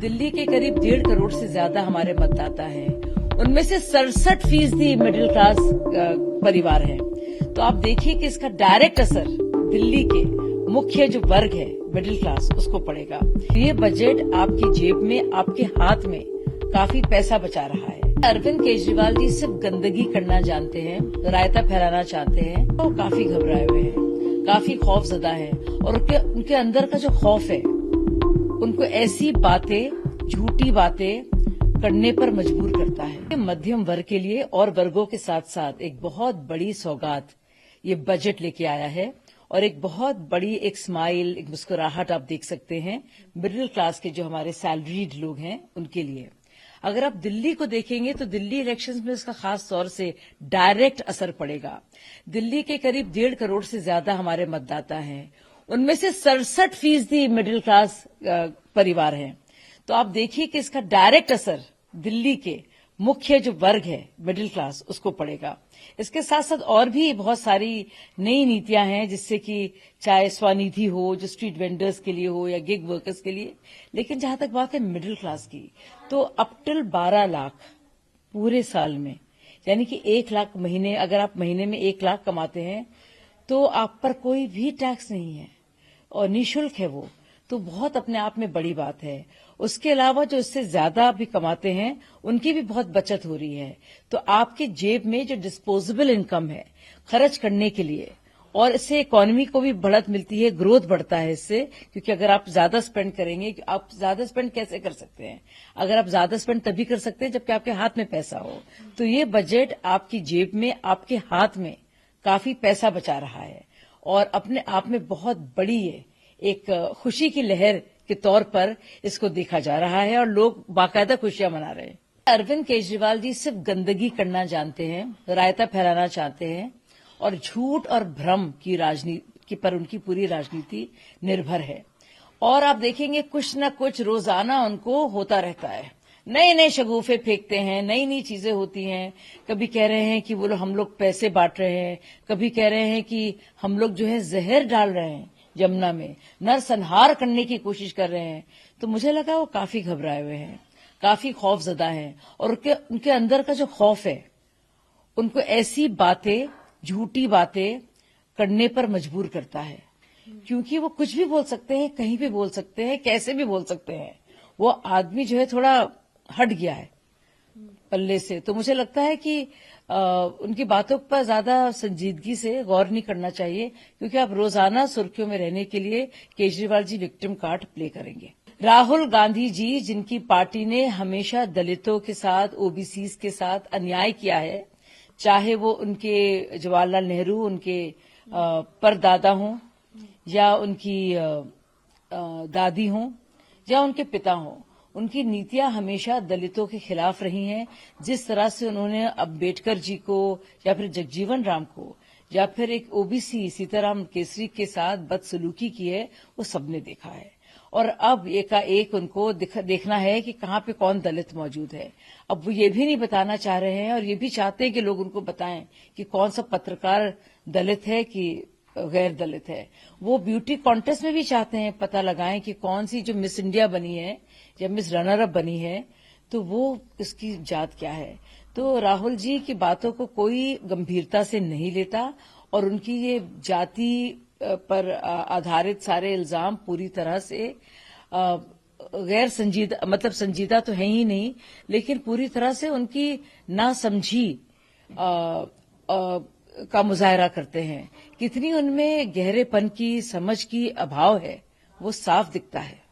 दिल्ली के करीब 1.5 करोड़ से ज्यादा हमारे मतदाता हैं। उनमें से 67% मिडिल क्लास परिवार हैं। तो आप देखिए कि इसका डायरेक्ट असर दिल्ली के मुख्य जो वर्ग है मिडिल क्लास उसको पड़ेगा। ये बजट आपकी जेब में, आपके हाथ में काफी पैसा बचा रहा है। अरविंद केजरीवाल जी सिर्फ गंदगी करना जानते हैं, रायता फैलाना चाहते हैं। वो काफी घबराए हुए हैं, काफी खौफजदा हैं और उनके अंदर का जो खौफ है उनको ऐसी बातें, झूठी बातें करने पर मजबूर करता है। मध्यम वर्ग के लिए और वर्गों के साथ साथ एक बहुत बड़ी सौगात ये बजट लेके आया है और एक बहुत बड़ी एक स्माइल, एक मुस्कुराहट आप देख सकते हैं मिडिल क्लास के जो हमारे सैलरीड लोग हैं उनके लिए। अगर आप दिल्ली को देखेंगे तो दिल्ली इलेक्शंस में इसका खास तौर से डायरेक्ट असर पड़ेगा। दिल्ली के करीब 1.5 करोड़ से ज्यादा हमारे मतदाता हैं। उनमें से 67% मिडिल क्लास परिवार हैं। तो आप देखिए कि इसका डायरेक्ट असर दिल्ली के मुख्य जो वर्ग है मिडिल क्लास उसको पड़ेगा। इसके साथ साथ और भी बहुत सारी नई नीतियां हैं जिससे कि चाहे स्वनिधि हो जो स्ट्रीट वेंडर्स के लिए हो या गिग वर्कर्स के लिए। लेकिन जहां तक बात है मिडिल क्लास की, तो अप टिल 12 लाख पूरे साल में, यानी कि 1 लाख महीने, अगर आप महीने में 1 लाख कमाते हैं तो आप पर कोई भी टैक्स नहीं है और निःशुल्क है वो, तो बहुत अपने आप में बड़ी बात है। उसके अलावा जो इससे ज्यादा भी कमाते हैं उनकी भी बहुत बचत हो रही है। तो आपके जेब में जो डिस्पोजेबल इनकम है खर्च करने के लिए, और इससे इकोनॉमी को भी बढ़त मिलती है, ग्रोथ बढ़ता है इससे, क्योंकि अगर आप ज्यादा स्पेंड करेंगे, आप ज्यादा स्पेंड कैसे कर सकते हैं? अगर आप ज्यादा स्पेंड तभी कर सकते हैं जबकि आपके हाथ में पैसा हो। तो ये बजट आपकी जेब में, आपके हाथ में काफी पैसा बचा रहा है और अपने आप में बहुत बड़ी है एक खुशी की लहर के तौर पर इसको देखा जा रहा है और लोग बाकायदा खुशियां मना रहे हैं। अरविंद केजरीवाल जी सिर्फ गंदगी करना जानते हैं, रायता फैलाना चाहते हैं और झूठ और भ्रम की राजनीति पर उनकी पूरी राजनीति निर्भर है। और आप देखेंगे कुछ न कुछ रोजाना उनको होता रहता है, नए नए शगुफे फेंकते हैं, नई नई चीजें होती हैं। कभी कह रहे हैं कि वो हम लोग पैसे बांट रहे हैं, कभी कह रहे हैं कि हम लोग जो है जहर डाल रहे हैं यमुना में, नरसंहार करने की कोशिश कर रहे हैं। तो मुझे लगा वो काफी घबराए हुए हैं, काफी खौफजदा हैं और उनके अंदर का जो खौफ है उनको ऐसी बातें, झूठी बातें करने पर मजबूर करता है, क्योंकि वो कुछ भी बोल सकते हैं, कहीं भी बोल सकते हैं, कैसे भी बोल सकते हैं। वो आदमी जो है थोड़ा हट गया है पल्ले से। तो मुझे लगता है कि उनकी बातों पर ज्यादा संजीदगी से गौर नहीं करना चाहिए, क्योंकि आप रोजाना सुर्खियों में रहने के लिए Kejriwal ji victim card play करेंगे। राहुल गांधी जी, जिनकी पार्टी ने हमेशा दलितों के साथ, ओबीसीज के साथ अन्याय किया है, चाहे वो उनके जवाहरलाल नेहरू उनके परदादा हों या उनकी दादी हों या उनके पिता हों, उनकी नीतियां हमेशा दलितों के खिलाफ रही हैं। जिस तरह से उन्होंने अम्बेडकर जी को या फिर जगजीवन राम को या फिर एक ओबीसी सीताराम केसरी के साथ बदसलूकी की है, वो सबने देखा है। और अब एकाएक उनको देखना है कि कहाँ पे कौन दलित मौजूद है। अब वो ये भी नहीं बताना चाह रहे हैं और ये भी चाहते हैं कि लोग उनको बताएं कि कौन सा पत्रकार दलित है कि गैर दलित है। वो ब्यूटी कॉन्टेस्ट में भी चाहते हैं पता लगाएं कि कौन सी जो मिस इंडिया बनी है या मिस रनर अप बनी है, तो वो इसकी जात क्या है। तो राहुल जी की बातों को कोई गंभीरता से नहीं लेता और उनकी ये जाति पर आधारित सारे इल्जाम पूरी तरह से गैर संजीदा, मतलब संजीदा तो है ही नहीं, लेकिन पूरी तरह से उनकी नासमझी का मुजाहरा करते हैं। कितनी उनमें गहरेपन की, समझ की अभाव है, वो साफ दिखता है।